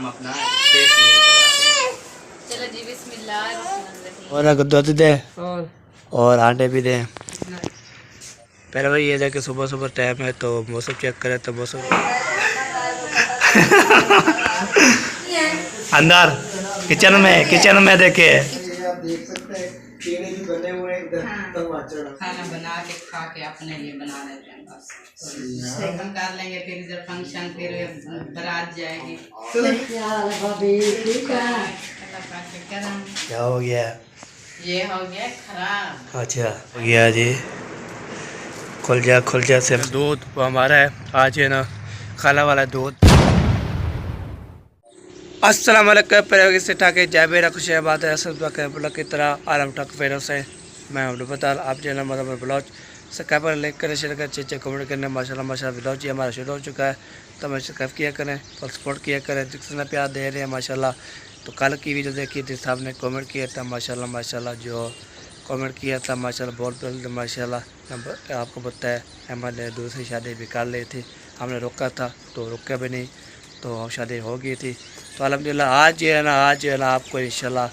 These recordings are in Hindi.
हम अपना टेस्ट करवाते हैं। चलो जी बिस्मिल्लाह। और दूध दे और आंडे भी दें। पहले भाई ये देखे सुबह सुबह टाइम है तो मौसम चेक करें तो मौसम अंदर किचन में देखे आप देख सकते हैं पेड़े भी बने हुए हैं इधर। खाना बना के खा के अपने लिए बना लेते हैं बस। हम कर लेंगे फिर इधर फंक्शन फिर बारात जाएगी। क्या हो गया? ये हो गया खराब। अच्छा हो गया जी। खुल जा से दूध वो हमारा है आज है ना खाला वाला दूध। अस्सलाम वालेकुम पर से ठाके जय मेरा खुश है बात है असल ब्लॉग की तरह आलम ठक फेरों से मैं हूँ बताल आप जो है ना मतलब ब्लॉग सब्सक्राइब पर लाइक करें शेयर करें अच्छे कमेंट करने माशाल्लाह ब्लॉग जी हमारा शुरू हो चुका है तो हमें सब्सक्राइब किया करें और सपोर्ट किया करें जितना प्यार दे रहे हैं माशाल्लाह। तो कल की वीडियो देखी थी साहब ने कमेंट किया था माशाल्लाह जो कमेंट किया था माशाल्लाह बहुत बहुत माशाल्लाह। आपको पता है अहमद ने दूसरी शादी भी कर ली थी, हमने रोका था तो रुका भी नहीं तो शादी हो गई थी। तो अल्हम्दुलिल्लाह आज जो है ना आपको इंशाल्लाह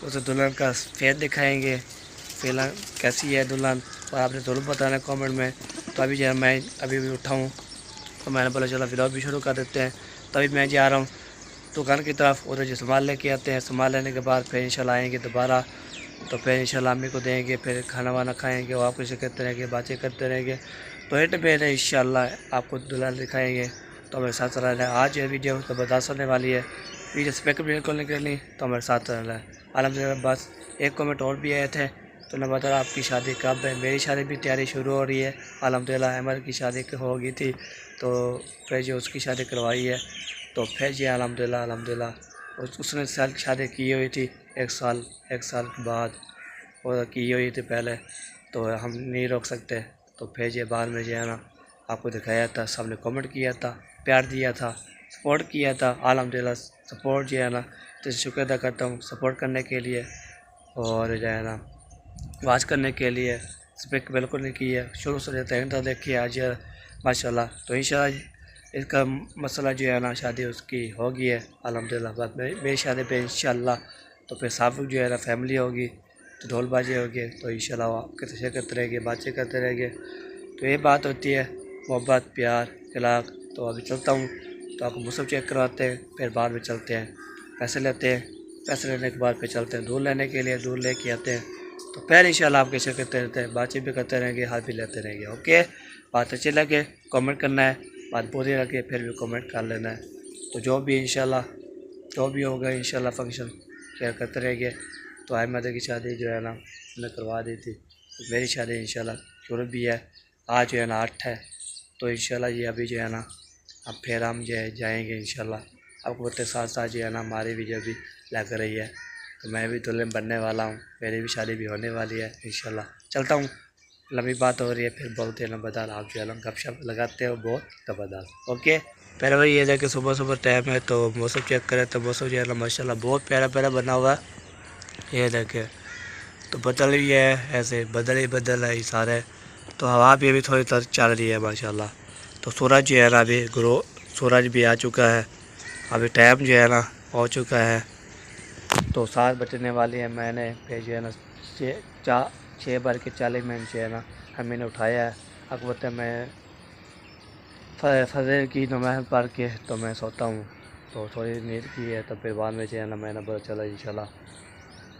उस दुल्हन का फेस दिखाएंगे फिलहाल कैसी है दुल्हन और आपने ज़रूर बताना कमेंट में। तो अभी जो है मैं अभी भी उठाऊँ तो मैंने बोला चलो व्लॉग भी शुरू कर देते हैं। तभी मैं जा रहा हूँ दुकान की तरफ उधर जो सामान लेके आते हैं, सामान लेने के बाद फिर इंशाल्लाह आएंगे दोबारा तो फिर इंशाल्लाह अम्मी को देंगे फिर खाना वाना खाएंगे और आपको करते रहेंगे बातें करते रहेंगे। तो हिट पे इंशाल्लाह आपको दुल्हन दिखाएंगे तो हमारे साथ रहना है। आज ये वीडियो ज़बरदस्त होने वाली है, वीडियो स्पेक बिल्कुल निकलनी तो हमारे साथ रहना है। अलहमदिल्ला बस एक कमेंट और भी आए थे तो मैं बता रहा आपकी शादी कब है। मेरी शादी भी तैयारी शुरू हो रही है अलहमदिल्ला। अहमद की शादी हो गई थी तो फिर जो उसकी शादी करवाई है तो फिर जी अलहमदिल्ला उसने शादी की हुई थी एक साल के बाद और की हुई थी पहले तो हम नहीं रोक सकते। तो फिर ये बाद में जो है ना आपको दिखाया था, सबने कमेंट किया था, प्यार दिया था, सपोर्ट किया था अलहमदिल्ला। सपोर्ट जो है ना तो शुक्र अदा करता हूँ सपोर्ट करने के लिए और जो है ना वाच करने के लिए स्पेक बिल्कुल नहीं की है शुरू से रहता है तो देखिए आज माशाल्लाह। तो इंशाल्लाह इसका मसला जो है ना शादी उसकी हो गई है अलहमदिल्ला। बाद में मेरी शादी पे इंशाल्लाह तो फिर साफ जो है ना फैमिली होगी तो ढोल बाजे होगी तो इंशाल्लाह आपके तशे करते रहेंगे बातें करते रहेंगे। तो ये बात होती है मोहब्बत प्यार इखलाक। तो अभी चलता हूँ तो आपको मौसम चेक करवाते हैं फिर बाद में चलते हैं पैसे लेते हैं, पैसे लेने के बाद फिर चलते हैं दूध लेने के लिए, दूध लेके आते हैं तो फिर इंशाल्लाह आपके शेयर करते रहते हैं बातें भी करते रहेंगे हाथ भी लेते रहेंगे। ओके बात अच्छी लगे कमेंट करना है, बात बुरी लगे फिर भी कमेंट कर लेना है। तो जो भी इंशाल्लाह जो भी होगा इंशाल्लाह फंक्शन शेयर करते रहेंगे। तो अहमद की शादी जो है ना मैंने करवा दी थी तो मेरी शादी इंशाल्लाह शुरू भी है आज जो है ना 8 है तो इंशाल्लाह ये अभी जो है ना अब फिर हम जो है जाएँगे इंशाल्लाह। आपको बताते साथ साथ जो है ना हमारी भी जो भी लग रही है तो मैं भी दुल्हन बनने वाला हूँ, मेरी भी शादी भी होने वाली है इंशाल्लाह। चलता हूँ लंबी बात हो रही है फिर बोलते हैं नंबरदार आप जो है गपशप लगाते हो बहुत ज़बरदस्त। ओके पहले भाई ये देखे सुबह सुबह टाइम है तो मौसम चेक करें तो मौसम जो है ना माशाल्लाह बहुत प्यारा बना हुआ है। ये देखे तो बदल भी है ऐसे बदल ही बदल है सारे तो हवा भी अभी थोड़ी तर चल रही है माशाल्लाह। तो सूरज जो है ना अभी सूरज भी आ चुका है, अभी टाइम जो है ना हो चुका है तो 7 बजने वाली है। मैंने फिर जो है ना 6:40 जो है ना मैंने उठाया है। अब बताए मैं फजर की नमाज़ पढ़ के तो मैं सोता हूँ तो थोड़ी नींद की है तो फिर बाद में जो है ना मैंने बोला चला इंशाल्लाह।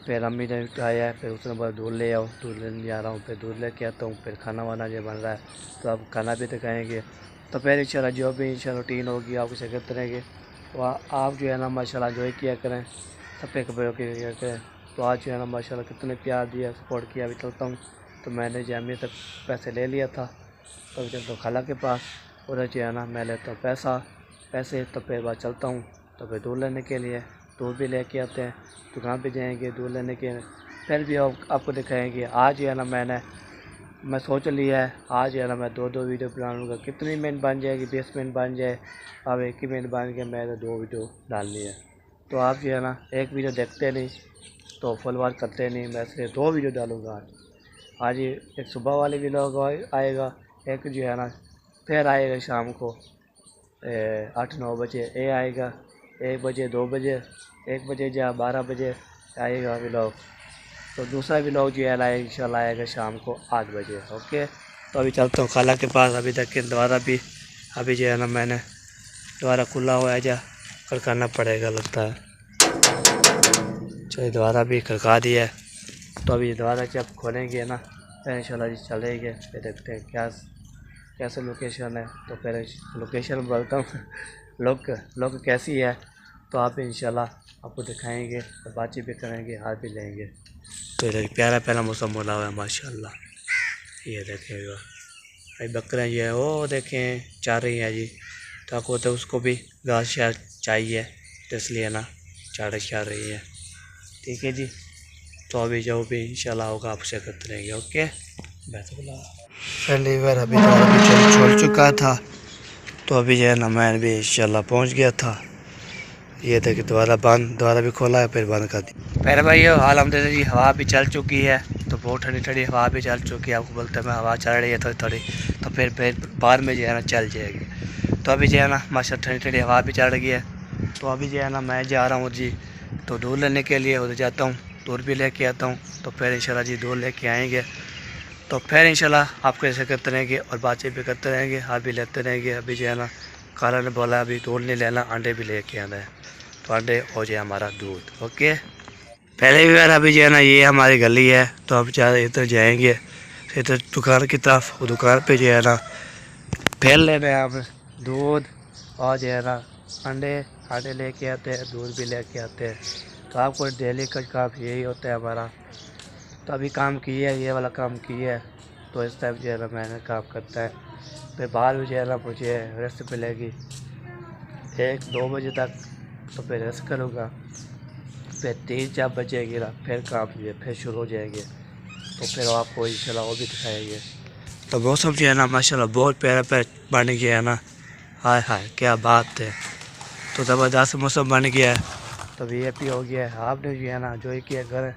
फिर अम्मी ने उठाया है फिर उसने बोला दूध ले आओ, दूध लेने जा रहा हूँ फिर दूध लेके आता हूँ फिर खाना वाना जो बन रहा है तो अब खाना भी दिखाएँगे। तो फिर इंशाल्लाह जो भी इंशाल्लाह रूटीन होगी आपको शेयर करते रहेंगे। तो आप जो है ना माशाल्लाह एंजॉय किया करें सब पे खबरों की किया करें। तो आज जो है ना माशाल्लाह कितने प्यार दिया सपोर्ट किया। अभी चलता हूँ तो मैंने जामिया तक पैसे ले लिया था तो अभी चलता हूँ खाला के पास उधर जो है ना मैं लेता हूँ पैसे तो फिर बाद चलता हूँ तो फिर दूध लेने के लिए दूध भी लेके आते हैं दुकान पे जाएंगे दूध लेने के फिर भी आपको दिखाएंगे। आज जो है ना मैं सोच लिया है आज जो है ना मैं दो वीडियो बना लूँगा, कितनी मिनट बन जाएगी 20 मिनट बन जाए अब एक ही मिनट बन के मैं तो 2 वीडियो डालनी है। तो आप जो है ना एक वीडियो देखते नहीं तो फुल वॉच करते नहीं, मैं सिर्फ 2 वीडियो डालूँगा आज एक सुबह वाली वीडियो आएगा एक जो है ना फिर आएगा शाम को 8-9 बजे ये आएगा 1 बजे 2 बजे 1 बजे या 12 बजे आएगा व्लॉग। तो दूसरा व्लॉग जो है लाए इंशाल्लाह आएगा शाम को 8 बजे। ओके, तो अभी चलता हूँ खाला के पास। अभी तक के दोबारा भी अभी जो है ना मैंने दोबारा खुला हुआ है, जा खड़काना पड़ेगा लगता है। चलिए दोबारा भी खड़का दिया है, तो अभी दोबारा जब खोलेंगे ना फिर इंशाल्लाह जी चलेंगे, फिर देखते हैं कैसे लोकेशन है। तो फिर लोकेशन बोलता हूँ लोग कैसी है, तो आप इंशाल्लाह आपको दिखाएंगे और बातचीत भी करेंगे, हाथ भी लेंगे। तो इधर प्यारा प्यारा मौसम बोला हुआ है माशाल्लाह। ये देखेगा भाई बकरियाँ जो है वो देखें चाह रही हैं जी, तो आपको तो उसको भी घास शास चाहिए, तो इसलिए ना चारा चाह रही है। ठीक है जी, तो अभी जो भी इंशाल्लाह होगा आपसे करते रहेंगे। ओके, पहली बार अभी छोड़ चुका था, तो अभी जो है ना मैं भी इंशाल्लाह पहुंच गया था। ये देखिए दोबारा भी खोला है, फिर बंद कर दी। पहले भाई हाल हम जी हवा भी चल चुकी है, तो बहुत ठंडी ठंडी हवा भी चल चुकी है। आपको बोलते हैं मैं हवा चल रही है थोड़ी थोड़ी, तो फिर बाद में जो है ना चल जाएगी। तो अभी जो है ना माशा ठंडी ठंडी हवा भी चल रही है। तो अभी जो है ना मैं जा रहा हूँ जी, तो दूध लेने के लिए उधर जाता हूँ, दूध भी लेके आता हूँ। तो फिर इंशाल्लाह जी दूध लेके आएंगे, तो फिर इंशाल्लाह आपको ऐसे करते रहेंगे और बातचीत भी करते रहेंगे, हाथ भी लेते रहेंगे। अभी जो है ना खाला ने बोला अभी दूध नहीं लेना, अंडे भी लेके आना है, तो अंडे हो जाए हमारा दूध। ओके, पहले भी बार अभी जो है ना ये हमारी गली है, तो अब इधर जाएंगे इधर दुकान की तरफ। वो दुकान पे जो है ना फिर लेने हैं हम दूध और जो है ना अंडे लेके आते हैं, दूध भी लेके आते हैं। तो आपको डेली का काम यही होता है हमारा। तो अभी काम किया है, ये वाला काम किया है, तो इस टाइम जो है ना मैंने काम करता है। फिर बाहर भी जो है ना मुझे रेस्ट मिलेगी 1-2 बजे तक, तो फिर रेस्ट करूँगा। फिर 3-4 बजेगी ना फिर काम जो है फिर शुरू हो जाएंगे, तो फिर आपको इंशाल्लाह वो भी दिखाएंगे। तो मौसम जो है ना माशाल्लाह बहुत प्यारा बन गया है ना, हाय हाय क्या बात है। तो ज़बरदस्त मौसम बन गया है, तो VIP हो गया है। आपने जो है ना जो ही किया करें,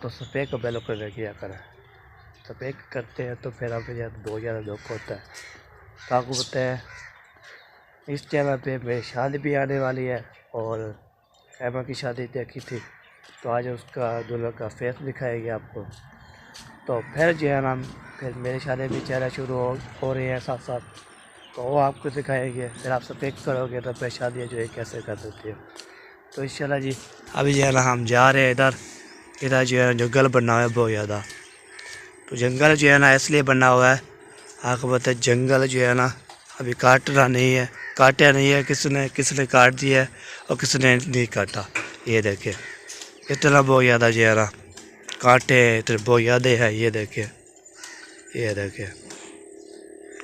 तो सफ़ेद का बेलो कर किया करें। सफ़ेद करते हैं तो फिर आप बहुत ज़्यादा दुख होता है। तो आपको पता है इस चैनल पे मेरी शादी भी आने वाली है, और एमा की शादी देखी थी, तो आज उसका दुल्हन का फेस दिखाएगी आपको। तो फिर जो है ना फिर मेरी शादी भी चेहरा शुरू हो रही है साथ साथ, तो वो आपको दिखाएंगे। फिर आप सफ़ेद करोगे तो फिर शादी जो है कैसे कर देती है। तो इंशाल्लाह जी अभी जो है ना हम जा रहे हैं इधर जो है ना जंगल बना हुआ है बहुत ज़्यादा। तो जंगल जो है ना इसलिए बना हुआ है, आपको पता है जंगल जो है ना अभी काटा नहीं है, किसने काट दिया है और किसने नहीं काटा। ये देखे इतना बहुत ज़्यादा जो है ना कांटे इतने बहुत ज़्यादा है। ये देखे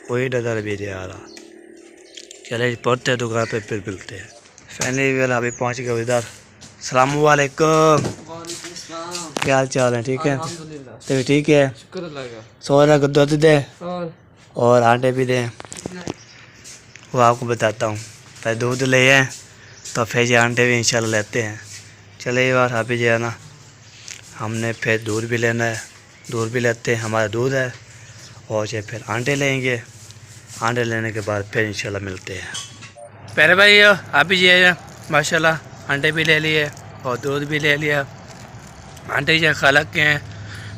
कोई नज़र भी नहीं आ रहा। चले पहुँचते हैं दुकान पे फिर मिलते हैं। फैमिली वाला अभी पहुँच गए इधर। अस्सलाम वालेकुम, क्या हाल चाल है? ठीक है, तो ठीक है, सोना को दूध दे और आटे भी दे। वो आपको बताता हूँ, पहले दूध ले आए तो फिर आटे भी इंशाल्लाह लेते हैं। चले यार अभी जो है ना हमने फिर दूध भी लेना है, दूध भी लेते हैं, हमारा दूध है। और जो फिर आटे लेंगे, आटे लेने के बाद फिर इंशाल्लाह मिलते हैं। पहले भाई अभी जो है माशाल्लाह अंडे भी ले लिए और दूध भी ले लिया। अंडे जो खाला के हैं,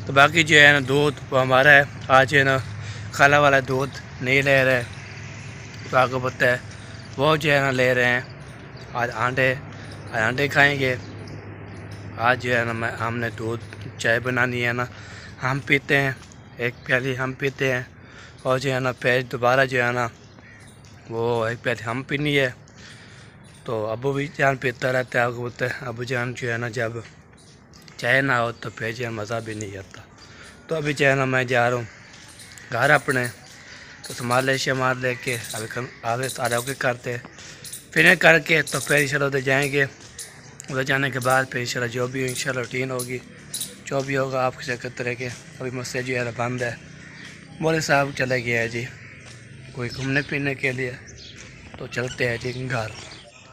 तो बाकी जो है ना दूध वो हमारा है। आज जो है ना खाला वाला दूध नहीं ले रहे, तो आपको पता है वो जो है ना ले रहे हैं। आज अंडे खाएंगे। आज जो है ना हमने दूध चाय बनानी है ना, हम पीते हैं, एक प्याली हम पीते हैं, और जो है ना फिर दोबारा जो है ना वो एक प्याली हम पीनी है। तो अबू भी जान पीता रहता है। आपको पता है अबू जान जो है ना जब चाय ना हो तो फिर जो है मज़ा भी नहीं आता। तो अभी जो है ना मैं जा रहा हूँ घर अपने, तो संभाल लेके अभी आगे सारे करते फिर करके तो फिर इंशाल्लाह उधर जाएंगे। उधर जाने के बाद फिर इंशाल्लाह जो भी इंशाल्लाह रूटीन होगी, जो भी होगा आपके चक्कर तरह के। अभी मस्जिद जो है बंद है, मौलवी साहब चले गए हैं जी कोई घूमने फिरने के लिए, तो चलते हैं जी घर।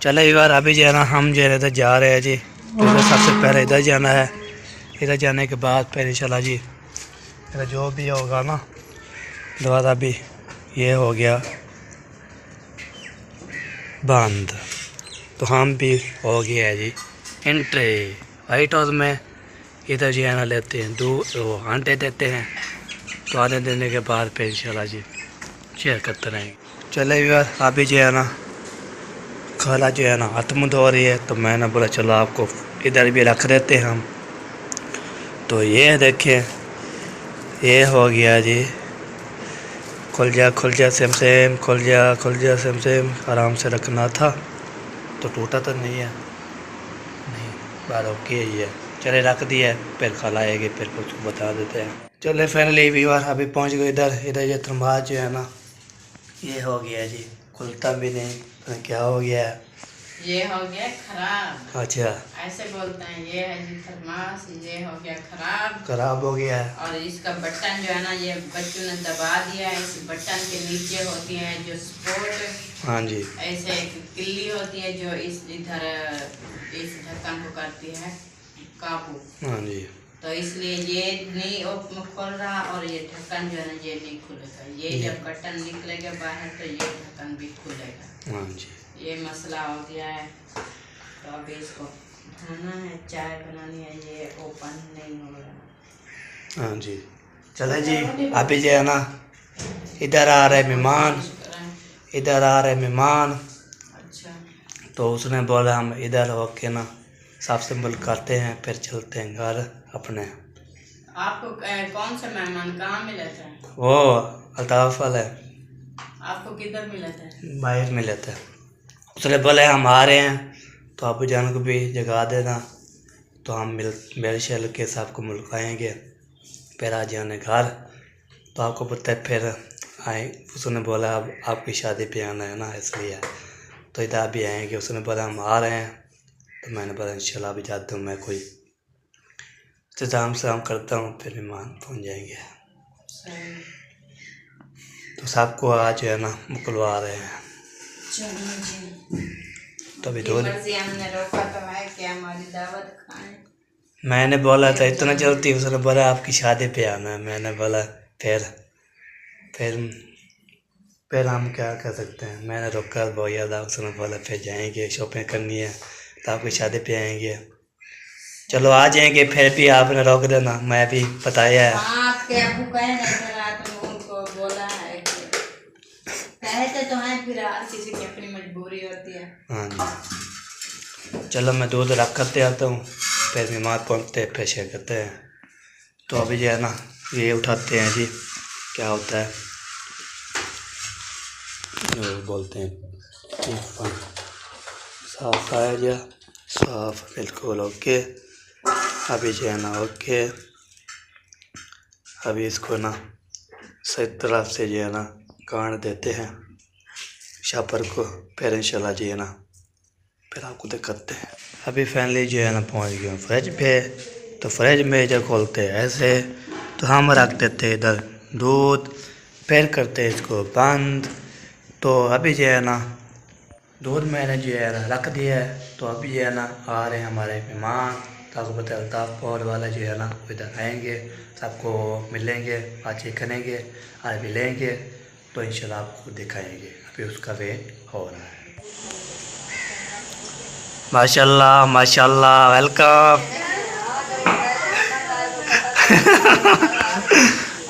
चले यार अभी जो है ना हम जो है इधर जा रहे हैं जी। तो इधर सबसे पहले इधर जाना है, इधर जाने के बाद फिर इंशाल्लाह जी इधर जो भी होगा ना दोबारा भी ये हो गया बंद। तो हम भी हो गया है जी एंट्री वाइट हाउस में। इधर जो है ना लेते हैं दूध, वो आंटे देते हैं। तो आंटे देने के बाद फिर इंशाल्लाह जी शेयर करते रहेंगे। चले यार, अभी जो है ना खाला जो है ना हाथ मुँह धो रही है, तो मैंने बोला चलो आपको इधर भी रख देते हैं हम। तो ये देखिए, ये हो गया जी खुल जा सेम सेम, खुल जा सेम सेम। आराम से रखना था, तो टूटा तो नहीं है, नहीं बात ओके ही है। चले रख दिया है, फिर खाला आएगी फिर कुछ बता देते हैं। चले फाइनली व्यूअर अभी पहुंच गए इधर ये थर्मास जो है ना ये हो गया जी, खुलता भी नहीं, पता क्या हो गया है। ये हो गया खराब। अच्छा, ऐसे बोलते हैं। ये है जी थर्मास, ये हो गया खराब हो गया है। और इसका बटन जो है ना ये बच्चों ने दबा दिया है। इस बटन के नीचे होती है जो स्पोर्ट, हाँ जी, ऐसे एक किल्ली होती है जो इधर इस ढक्कन को करती है काबू। हाँ जी, तो इसलिए ये नहीं खोल रहा और ये ढक्कन जो है ना ये नहीं खुलेगा। ये जब बटन निकलेगा बाहर तो ये ढक्कन भी खुलेगा। हाँ जी, ये मसला हो गया है। तो अभी इसको धोना है, चाय बनानी है, ये ओपन नहीं हो रहा। हाँ जी। चले जी, अभी जो है ना इधर आ रहे मेहमान, इधर आ रहे मेहमान। अच्छा, तो उसने बोला हम इधर होके ना साफ सिंपल करते हैं, फिर चलते हैं घर अपने। आपको कौन से मेहमान कहाँ मिले थे? वो अल्ताफ वाले आपको किधर मिले थे? बाहर मिले थे। उसने बोले हम आ रहे हैं, तो अबू जान को भी जगा देना, तो हम मिल शल के सबको मुलकाएँगे, फिर आ जाने घर। तो आपको पता है फिर आए। उसने बोला अब आपकी शादी पे आना है ना, इसलिए तो इधर भी आएंगे। उसने बोला हम आ रहे हैं, तो मैंने बोला इंशाल्लाह भी जाता हूँ, मैं कोई इंतज़ाम शाम करता हूँ, फिर मेहमान पहुँच जाएंगे। तो सबको आज है ना मुकलवा रहे हैं। तो अभी दो हमने रोका तो है कि हमारी दावत खाएं। मैंने बोला था इतना जल्दी, उसने बोला आपकी शादी पे आना है। मैंने बोला फिर हम क्या कर सकते हैं। मैंने रोका बोया था, उसने बोला फिर जाएंगे, शॉपिंग करनी है तो आपकी शादी पे आएंगे। चलो आ जाएंगे, फिर भी आपने रोक देना, मैं भी बताया है। आपके अबू कहे नहीं थे रात में, उनको बोला है कि कहते तो हैं, फिर हर किसी की अपनी मजबूरी होती है। हाँ जी, चलो मैं दूध रख करते आता हूँ, फिर मेहमान पहुँचते फिर शेयर करते हैं। तो अभी जो है ना ये उठाते हैं जी, क्या होता है जो बोलते हैं टिफन। साफ आया जा, साफ बिल्कुल ओके। अभी जो है ना ओके, अभी इसको ना सही तरफ से जो है ना गाड़ देते हैं शापर को, फिर इंशाल्लाह जो है ना फिर आपको दिखाते हैं। अभी फाइनली जो है ना पहुंच गया फ्रिज पे। तो फ्रिज में जो खोलते हैं ऐसे, तो हम रख देते हैं इधर दूध, फिर करते हैं इसको बंद। तो अभी जो है ना दूध मैंने जो है ना रख दिया है। तो अभी जो है ना आ रहे हैं हमारे मेहमान, तो आपको पता है अल्ताफ पौर वाला जो है ना इधर आएंगे, सबको मिलेंगे, बातचीत करेंगे, अभी लेंगे, तो इंशाल्लाह आपको दिखाएंगे। अभी उसका वेट हो रहा है। माशाल्लाह माशाल्लाह, वेलकम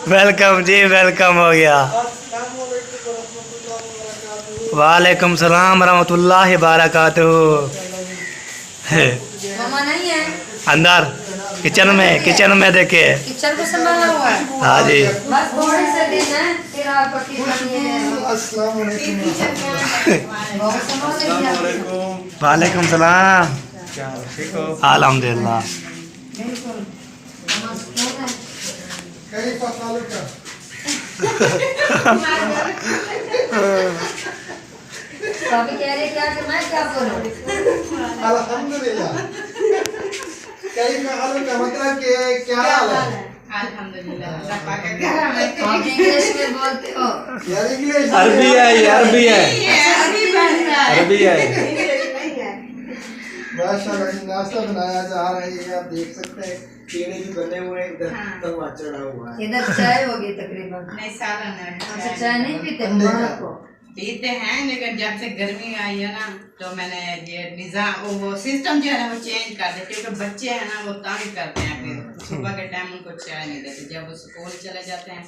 वेलकम जी, वेलकम हो गया। वालेकुम सलाम रहमतुल्लाहि बारकातुहू। मामा नहीं है अंदर किचन में देखे किचन को संभाला हुआ है। हाँ जी, बस थोड़े से दिन है फिर आपको वालेकुम सलाम, अल्हम्दुलिल्लाह। अभी कह रहे क्या कि मैं क्या बोलूं? अल्हम्दुलिल्लाह। मतलब क्या हाल है? अल्हम्दुलिल्लाह। अल्लाह पाक का करम है। आप इंग्लिश में बोलते हो? यार इंग्लिश अरबी है, अरबी है। माशाल्लाह नाश्ता बनाया जा रहा है। आप देख सकते हैं पेड़े भी बने हुए हैं, इधर तवा चढ़ा हुआ है। इधर चाय होगी तकरीबन। नहीं सालन है। अच्छा चाय नहीं पीते ठंडे का। मामा को? पीते हैं, लेकिन जब से गर्मी आई है ना तो मैंने ये निजाम वो सिस्टम जो है ना वो चेंज कर दिया, क्योंकि बच्चे हैं ना वो तंग करते हैं, फिर सुबह के टाइम उनको चाय नहीं देते, जब वो स्कूल चले जाते हैं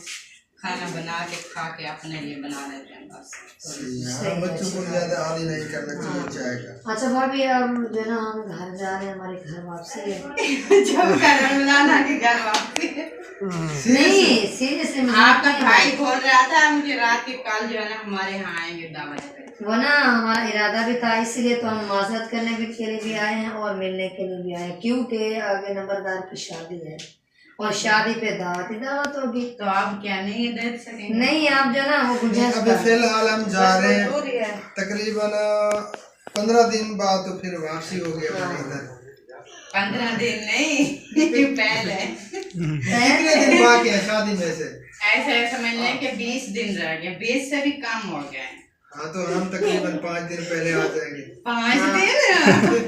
खाना बना के खा के अपने लिए बना लेते हैं बस। बच्चों को ज्यादा आदी नहीं करना चाहिए चाय का। अच्छा भाभी, अब जो ना हम घर जा रहे हैं, हमारे घर वापसी है। जब घर मिलाना के घर वापसी नहीं सीरियसली, आपका भाई बोल रहा था मुझे रात के कल जो है ना हमारे यहाँ आएंगे दावत पे। वो ना हमारा इरादा भी था, इसलिए तो हम माजरत करने के लिए भी आए हैं और मिलने के लिए भी आए हैं, क्योंकि आगे नंबरदार की शादी है और शादी पे दावत होगी। तो आप क्या नहीं दे सकेंगे? नहीं, आप जो ना वो गुंजाइश अभी फिलहाल हम जा रहे हैं, है। तकरीबन 15 दिन बाद तो फिर वापसी हो गई हमारे इधर। 15 दिन नहीं पहले कितने दिन बाकी है शादी में से? ऐसे समझ लें कि 20 दिन रह गए, 20 से भी कम हो गए। हाँ तो हम तकरीबन 5 दिन पहले आ जाएंगे। 5 दिन?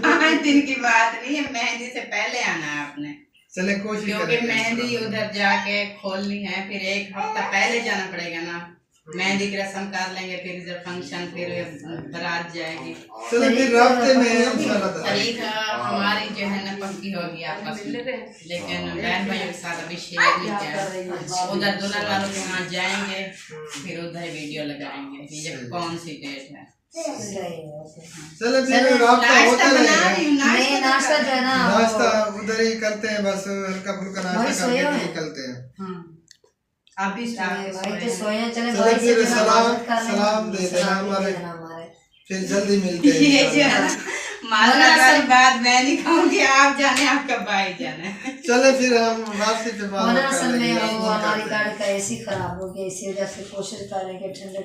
5 दिन की बात नहीं है, मेहंदी से पहले आना है आपने, चले कोशिश क्योंकि करेंगे। मेहंदी उधर जाके खोलनी है, फिर 1 हफ्ता पहले जाना पड़ेगा ना, मेहंदी की रस्म कर लेंगे, फिर इधर फंक्शन, फिर बारात जाएगी। चलो फिर रास्ते में इंशाल्लाह तारीख हमारी जो है ना पक्की होगी आपस में, लेकिन बहन भाइयों के साथ अभी शेयर नहीं किया। उधर दुल्हन वालों के यहाँ जाएंगे, फिर उधर वीडियो लगाएंगे कि ये कौन सी डेट है। चलो फिर रास्ता होता रहेगा। नहीं, नाश्ता जो है ना नाश्ता उधर ही करते हैं, बस हल्का फुल्का नाश्ता करके निकलते हैं। अभी भाई तो सोए, चले चलो भाई से फिर भी सलाम नमाज़ कर लें। सलाम दे देना सलाम दे हमारे, देना हमारे। फिर जल्दी मिलते हैं ये जो है इंशाल्लाह। ना मालूम वाली बात मैं नहीं कहूँगी, आप जाने आपका भाई जाने। चले फिर हम वापसी पे बात वरना कर असल में लेंगे। वो हमारी गाड़ी का एसी खराब हो गया, इसी वजह से कोशिश कर रहे हैं कि ठंडे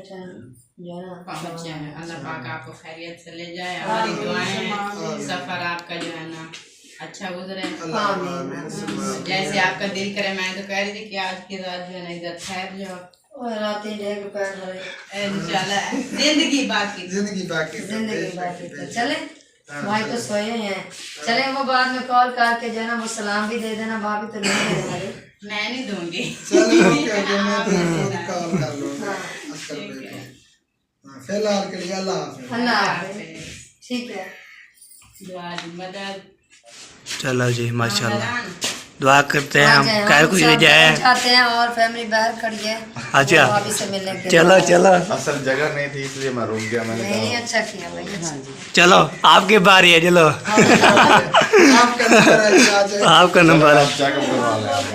जो है ना पहुँचे हैं। अल्लाह पाक आपको खैरियत से ले जाए, हमारी दुआएं सफर आपका जो है ना अच्छा गुजरे। जैसे आपका दिल करे, मैं तो कह रही थी कि आज की रात जो है ना इधर ठहर जाओ, और रात ही ढेर पैर भरे, इंशाल्लाह जिंदगी बाकी। जिंदगी बाकी है। जिंदगी बाकी तो चले। भाई तो सोए हैं, चले वो बाद में कॉल करके जो है ना वो सलाम भी दे देना, भाभी तो नहीं दे रही। मैं नहीं दूंगी। चलो ओके ओके, मैं तो कॉल कर लूँगा अस्कर भाई को। हाँ, फिलहाल के लिए अल्लाह हाफ़िज़। अल्लाह हाफ़िज़। ठीक है। दुआ मदद चलो जी माशाल्लाह, दुआ करते हैं हम खैर कुछ भी जाए। जाते हैं और फैमिली बाहर खड़ी है। अच्छा भाभी से मिलने के चलो चलो असल जगह नहीं थी इसलिए मैं रुक गया। मैंने नहीं, कहा अच्छा किया भाई, अच्छा। चलो आपकी बारी है, चलो आपका नंबर है जी, आ जाए। आपका नंबर है। आप चेकअप करवा लें आप।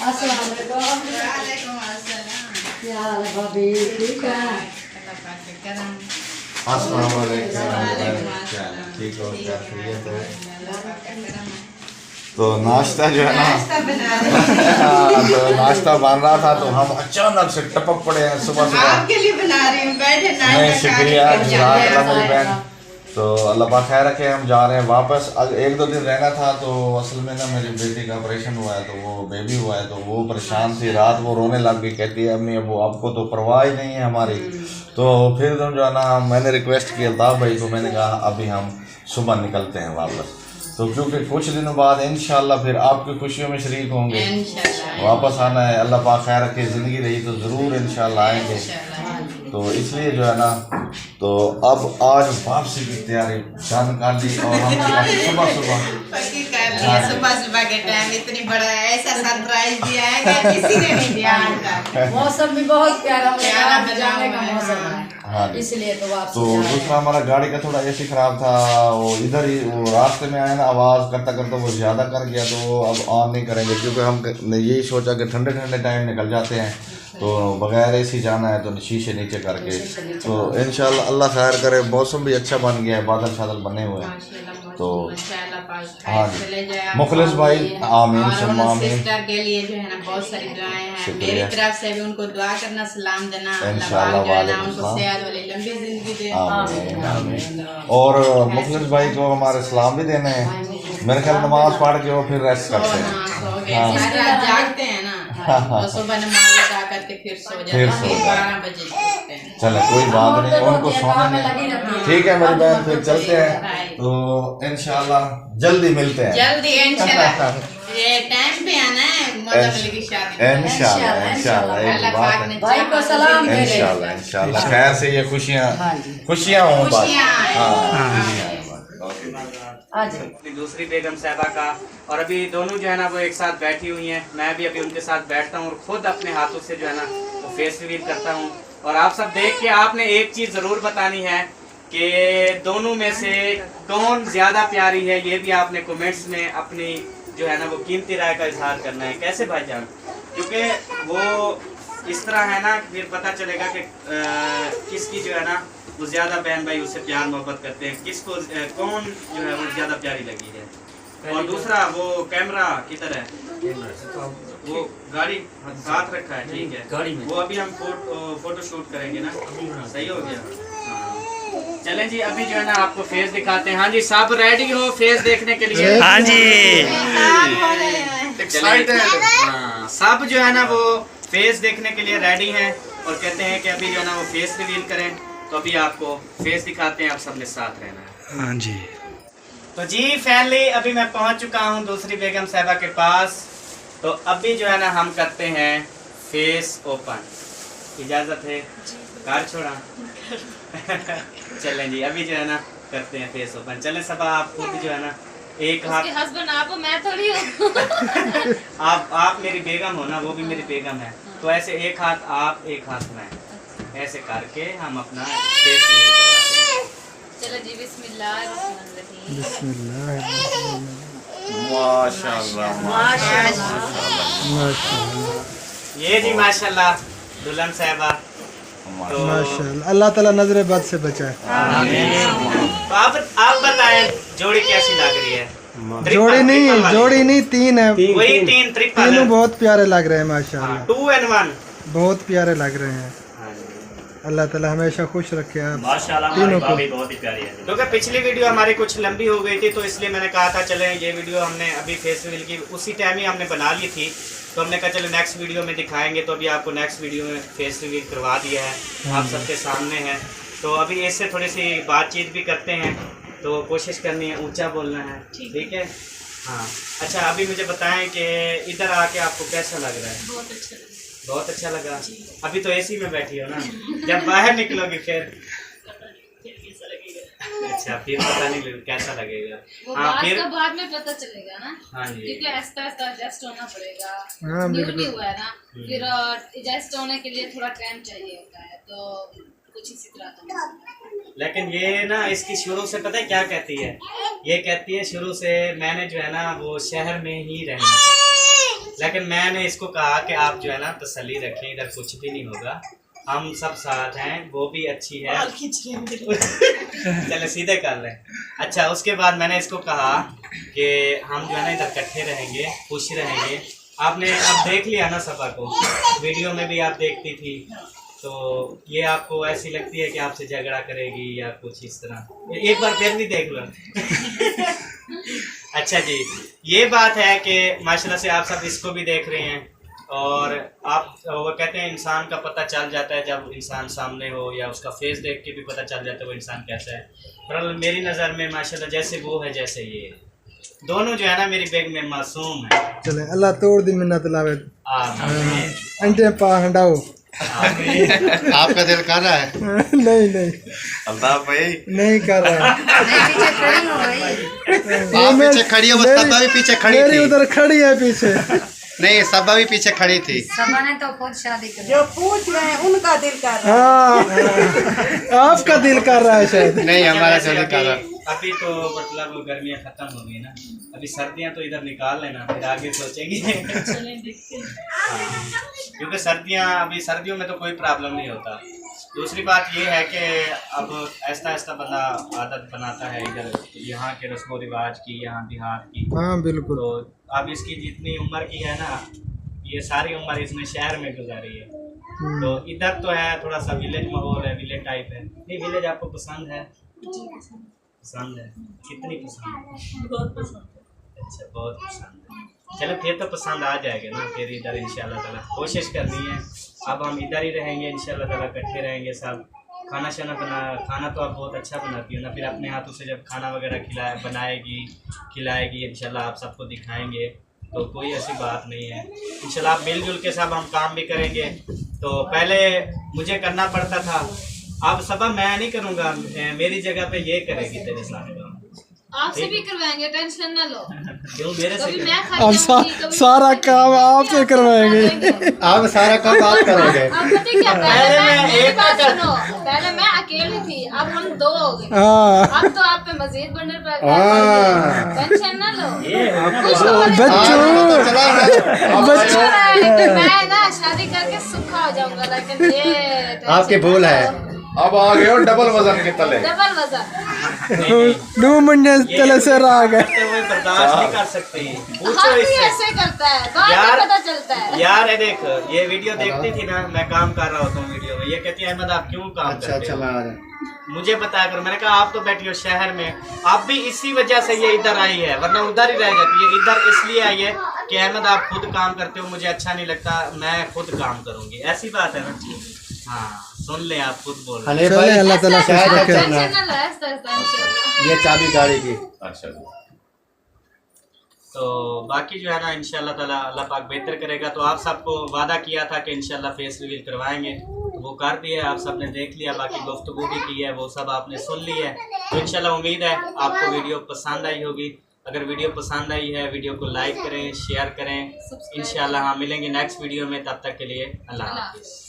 अस्सलाम वालेकुम। वालेकुम अस्सलाम। क्या हाल है भाभी, ठीक है? अल्लाह पाक के करम। अस्सलाम वालेकुम। वालेकुम क्या अस्सलाम। ठीक हो, क्या खैरियत है? अल्लाह पाक का करम है। तो नाश्ता जो है ना नाश्ता बना रही तो नाश्ता बन रहा था तो हम अचानक से टपक पड़े हैं सुबह हूँ, सुबह। आपके लिए बना रही हूँ, बैठे नहीं नाश्ता शुक्रिया, खा के जज़ाकल्लाह मेरी बहन। तो अल्लाह पाक खैर रखे, हम जा रहे हैं वापस। 1-2 दिन रहना था, तो असल में ना मेरी बेटी का ऑपरेशन हुआ है, तो वो बेबी हुआ है, तो वो परेशान थी। रात वो रोने लग गई, कहती है अम्मी अब आपको तो परवाह ही नहीं है हमारी। तो फिर तुम जो है ना मैंने रिक्वेस्ट किया था भाई को, मैंने कहा अभी हम सुबह निकलते हैं वापस, तो क्योंकि कुछ दिनों बाद इंशाल्लाह फिर आपकी खुशियों में शरीक होंगे, इंशाल्लाह वापस आना है। अल्लाह पाक खैर रखे, ज़िंदगी रही तो ज़रूर इंशाल्लाह आएंगे। तो इसलिए जो है ना, तो अब आज वापसी की तैयारी जान कर ली और हम सुबह सुबह पक्की कर लिया। सुबह सुबह के टाइम इतनी बड़ा ऐसा सरप्राइज दिया है कि किसी ने नहीं दिया आज तक। मौसम भी बहुत प्यारा प्यारा बना, जाने का मौसम है, हाँ इसलिए तो वापस तो दूसरा हमारा गाड़ी का थोड़ा एसी खराब था, वो इधर ही वो रास्ते में आया ना, आवाज़ करता करता वो ज़्यादा कर गया, तो वो अब ऑन नहीं करेंगे, क्योंकि हम यही सोचा कि ठंडे ठंडे टाइम निकल जाते हैं, तो बगैर एसी जाना है, तो शीशे नीचे करके। तो इंशाल्लाह अल्लाह खैर करे, मौसम भी अच्छा बन गया है, बादल शादल बने हुए हैं। तो हाँ जी, मुखलिस भाई आमीन सुम्मा आमीन। सिस्टर के लिए जो है ना बहुत सारी दुआएं हैं, मेरी तरफ से भी उनको दुआ करना, सलाम देना, इंशाल्लाह जो है ना वालेकुम उनको सेहत वाली लंबी जिंदगी दे। आमीन आमीन। और मुखलिस भाई को हमारे सलाम भी देने हैं। मेरे ख्याल नमाज पढ़ के वो फिर रेस्ट करते हैं। सारी रात जागते हैं ना, तो सुबह नमाज अदा करके फिर सो जाते हैं, फिर 12 बजे सोते हैं। चले कोई बात नहीं, उनको सोने में ठीक है मेरी बहन, फिर चलते हैं, तो इंशाल्लाह जल्दी मिलते हैं। जल्दी इंशाल्लाह। ये टाइम पे आना है, मजा मिलेगी शादी में। इंशाल्लाह इंशाल्लाह एक अल्लाह बात पाक है ने भाई को सलाम दे दे। इंशाल्लाह इंशाल्लाह खैर से ये खुशियाँ हों बस। खुशियाँ आएं। हाँ आज अपनी दूसरी बेगम साहबा का, और अभी दोनों जो है ना वो एक साथ बैठी हुई हैं। मैं भी अभी उनके साथ बैठता हूँ और खुद अपने हाथों से जो है ना वो फेस रिवील करता हूँ। और आप सब देख के आपने एक चीज़ ज़रूर बतानी है कि दोनों में से कौन ज़्यादा प्यारी है, ये भी आपने कमेंट्स में अपनी जो है ना वो कीमती राय का इजहार करना है। कैसे भाईजान? क्योंकि वो इस तरह है ना फिर पता चलेगा कि किसकी जो है ना वो ज़्यादा बहन भाई उससे प्यार मोहब्बत करते हैं, किसको कौन जो है वो ज़्यादा प्यारी लगी है। और दूसरा वो कैमरा किधर है? वो गाड़ी साथ रखा है, ठीक है गाड़ी में। वो अभी हम फोटो शूट करेंगे ना, सही हो गया। हाँ। चलें जी, अभी जो है ना आपको फेस दिखाते हैं। हाँ जी, सब रेडी हो फेस देखने के लिए? हाँ जी हाँ, सब जो है ना वो फेस देखने के लिए रेडी हैं और कहते हैं कि अभी जो है ना वो फेस रिवील करें। तो अभी आपको फेस दिखाते हैं, आप सबने साथ रहना है। हाँ जी। तो जी फैमिली, अभी मैं पहुंच चुका हूं दूसरी बेगम साहबा के पास। तो अभी जो है ना हम करते हैं फेस ओपन। इजाज़त है? कार छोड़ा चलें जी, अभी जो है ना करते हैं फेस ओपन। चलें सबा, आप खुद जो है ना एक हाथ, हस्बैंड आप हो, मैं थोड़ी हूँ। आप मेरी बेगम हो ना, वो भी मेरी बेगम है। तो ऐसे एक हाथ आप एक हाथ मैं, ऐसे करके हम अपना फेस रिवील करवाते हैं। चलो जी, बिस्मिल्लाह। ये जी माशाल्लाह दुल्हन साहबा। तो माशाल्लाह, अल्लाह ताला नजर बद से बचाए। तो आप बताएं जोड़ी कैसी लग रही है? जोड़ी नहीं तीन है, वही तीन ट्रिपल तीनों बहुत प्यारे लग रहे हैं माशाल्लाह, 2 and 1 बहुत प्यारे लग रहे हैं। अल्लाह ताला हमेशा खुश रखे आप तीनों को। बहुत ही प्यारी है। क्योंकि पिछली वीडियो हमारी कुछ लंबी हो गई थी, तो इसलिए मैंने कहा था चले ये वीडियो हमने अभी फेस रिवील की उसी टाइम ही हमने बना ली थी, तो हमने कहा चलो नेक्स्ट वीडियो में दिखाएंगे। तो अभी आपको नेक्स्ट वीडियो में फेस रिवील करवा दिया है, आप सबके सामने है। तो अभी इससे थोड़ी सी बातचीत भी करते हैं, तो कोशिश करनी है ऊंचा बोलना है, ठीक है? हाँ अच्छा, अभी मुझे बताएं कि इधर आके आपको कैसा लग रहा है? बहुत अच्छा लगा। अभी तो एसी में बैठी हो ना, जब बाहर निकलोगी फिर अच्छा फिर पता नहीं कैसा लगेगा। वो हाँ बात फिर का बाद में पता चलेगा ना। हाँ जी, क्योंकि आहिस्ता आहिस्ता एडजस्ट होना पड़ेगा। हाँ, न्यू हुआ है ना, फिर एडजस्ट होने के लिए थोड़ा टाइम चाहिए होता है, तो कुछ इसी तरह का। लेकिन ये ना इसकी शुरू से पता है क्या कहती है? ये कहती है शुरू से मैंने जो है ना वो शहर में ही रहना है, लेकिन मैंने इसको कहा कि आप जो है ना तसल्ली रखें, इधर कुछ भी नहीं होगा, हम सब साथ हैं, वो भी अच्छी है। चले सीधे कर लें। अच्छा, उसके बाद मैंने इसको कहा कि हम जो है ना इधर इकट्ठे रहेंगे, खुश रहेंगे। आपने अब देख लिया ना सबा को, वीडियो में भी आप देखती थी, तो ये आपको ऐसी लगती है कि आपसे झगड़ा करेगी या कुछ इस तरह? एक बार फिर भी देख लो। अच्छा जी, ये बात है कि माशाल्लाह से आप सब इसको भी देख रहे हैं, और आप वो कहते हैं इंसान का पता चल जाता है जब इंसान सामने हो, या उसका फेस देख के भी पता चल जाता है वो इंसान कैसा है। पर मेरी नज़र में माशाल्लाह जैसे वो है जैसे ये है, दोनों जो है ना मेरी बेग में मासूम है। चले अल्लाह तोड़ दी मिन्नत लावे अंटे पा हंडाओ। आपका दिल कर रहा है? नहीं अल्ताफ भाई नहीं कर रहा है। मैं पीछे खड़ी हूँ भाई। आप पीछे खड़ी हो, वो सबा भी पीछे खड़ी मेरी थी। उधर खड़ी है पीछे। नहीं, सबा भी पीछे खड़ी थी। सबा ने तो खुद शादी कर जो पूछ रहे हैं उनका दिल कर रहा है। हाँ, आपका दिल कर रहा है शायद। नहीं, हमारा दिल कर रहा। अभी तो मतलब गर्मियाँ खत्म हो गई ना, अभी सर्दियाँ तो इधर निकाल लेना, फिर आगे सोचेंगे। हाँ, क्योंकि सर्दियाँ अभी सर्दियों में तो कोई प्रॉब्लम नहीं होता। दूसरी बात ये है कि अब ऐसा ऐसा बंदा आदत बनाता है इधर यहाँ के रस्मो रिवाज की, यहाँ देहात की। हाँ बिल्कुल। तो अब इसकी जितनी उम्र की है ना, ये सारी उम्र इसने शहर में गुजारी है। तो इधर तो है थोड़ा सा विलेज माहौल है, विलेज टाइप है। नहीं, विलेज आपको पसंद है? पसंद है। कितनी पसंद है? बहुत पसंद है। अच्छा, बहुत पसंद है। चलो फिर तो पसंद आ जाएगा ना, फिर इधर इंशाल्लाह ताला कोशिश करनी है। अब हम इधर ही रहेंगे इंशाल्लाह ताला, इकट्ठे रहेंगे सब। खाना शाना खाना तो आप बहुत अच्छा बनाती हो ना, फिर अपने हाथों से जब खाना वगैरह खिलाएगी इंशाल्लाह आप सबको दिखाएंगे। तो कोई ऐसी बात नहीं है। इंशाल्लाह आप मिलजुल के सब हम काम भी करेंगे। तो पहले मुझे करना पड़ता था, अब सबा मैं नहीं करूँगा, मेरी जगह पे ये करेगी तेरे साथ काम। आपसे भी करवाएंगे, टेंशन ना लो। क्यों मेरे से कभी कर- मैं खाई अब जाऊंगी, कभी सारा तुम काम खाओगे, आपसे करवाएंगे। आप सारा काम आप करोगे। अब पता है क्या, पहले मैं मेरी एक बात कर- सुनो, पहले मैं अकेली थी, अब हम 2 हो गए। हाँ अब तो आप पे मजीद बंडल पर हाँ। टेंशन ना लो। ये हो ना कुछ तो- हो रहा है। बच्चों तो चला है। कुछ हो रहा है कि मैं ना शादी करके सुखा हो जाऊंगा, लेकिन ये टेंशन आपकी ना भूल है। लो। अब आ गए हो डबल वजन के तले। डबल वजन। 2 महीने तले से रह गए। करते हुए बर्दाश्त नहीं कर सकती। पूछो हर कोई इससे ऐसे करता है, बाद यार- में पता चलता है। यार। ये देख, ये वीडियो देखती थी ना, मैं काम कर रहा होता हूँ वीडियो में, ये कहती है अहमद आप क्यों काम अच्छा करते अच्छा हो? मैं आ जाऊँ। मुझे बताया करो। मैंने कहा आप तो बैठी हो शहर में, आप भी इसी वजह से ये इधर आई है, वरना उधर ही रह जाती है। इधर इसलिए आई है कि अहमद आप खुद काम करते हो, मुझे अच्छा नहीं लगता, मैं खुद काम करूंगी। ऐसी बात है ना। हाँ सुन ले, आप खुद बोल रहे हनीफ चले भाई अल्लाह ताला खुश शायद रखे। चलना है। टेंशन ना लो, ऐसा इंशाल्लाह। ये चाबी गाड़ी की। अच्छा तो बाकी जो है ना इंशाल्लाह ताला अल्लाह पाक बेहतर करेगा। तो आप सबको वादा किया था कि इंशाल्लाह फेस रिवील करवाएंगे, तो वो कर दिया है, आप सबने देख लिया, बाकी गुफ्तगू भी की है, वो सब आपने सुन ली है। तो इंशाल्लाह उम्मीद है आपको वीडियो पसंद आई होगी। अगर वीडियो पसंद आई है, वीडियो को लाइक करें, शेयर करें। इंशाल्लाह हाँ मिलेंगे नेक्स्ट वीडियो में, तब तक के लिए अल्लाह हाफिज़।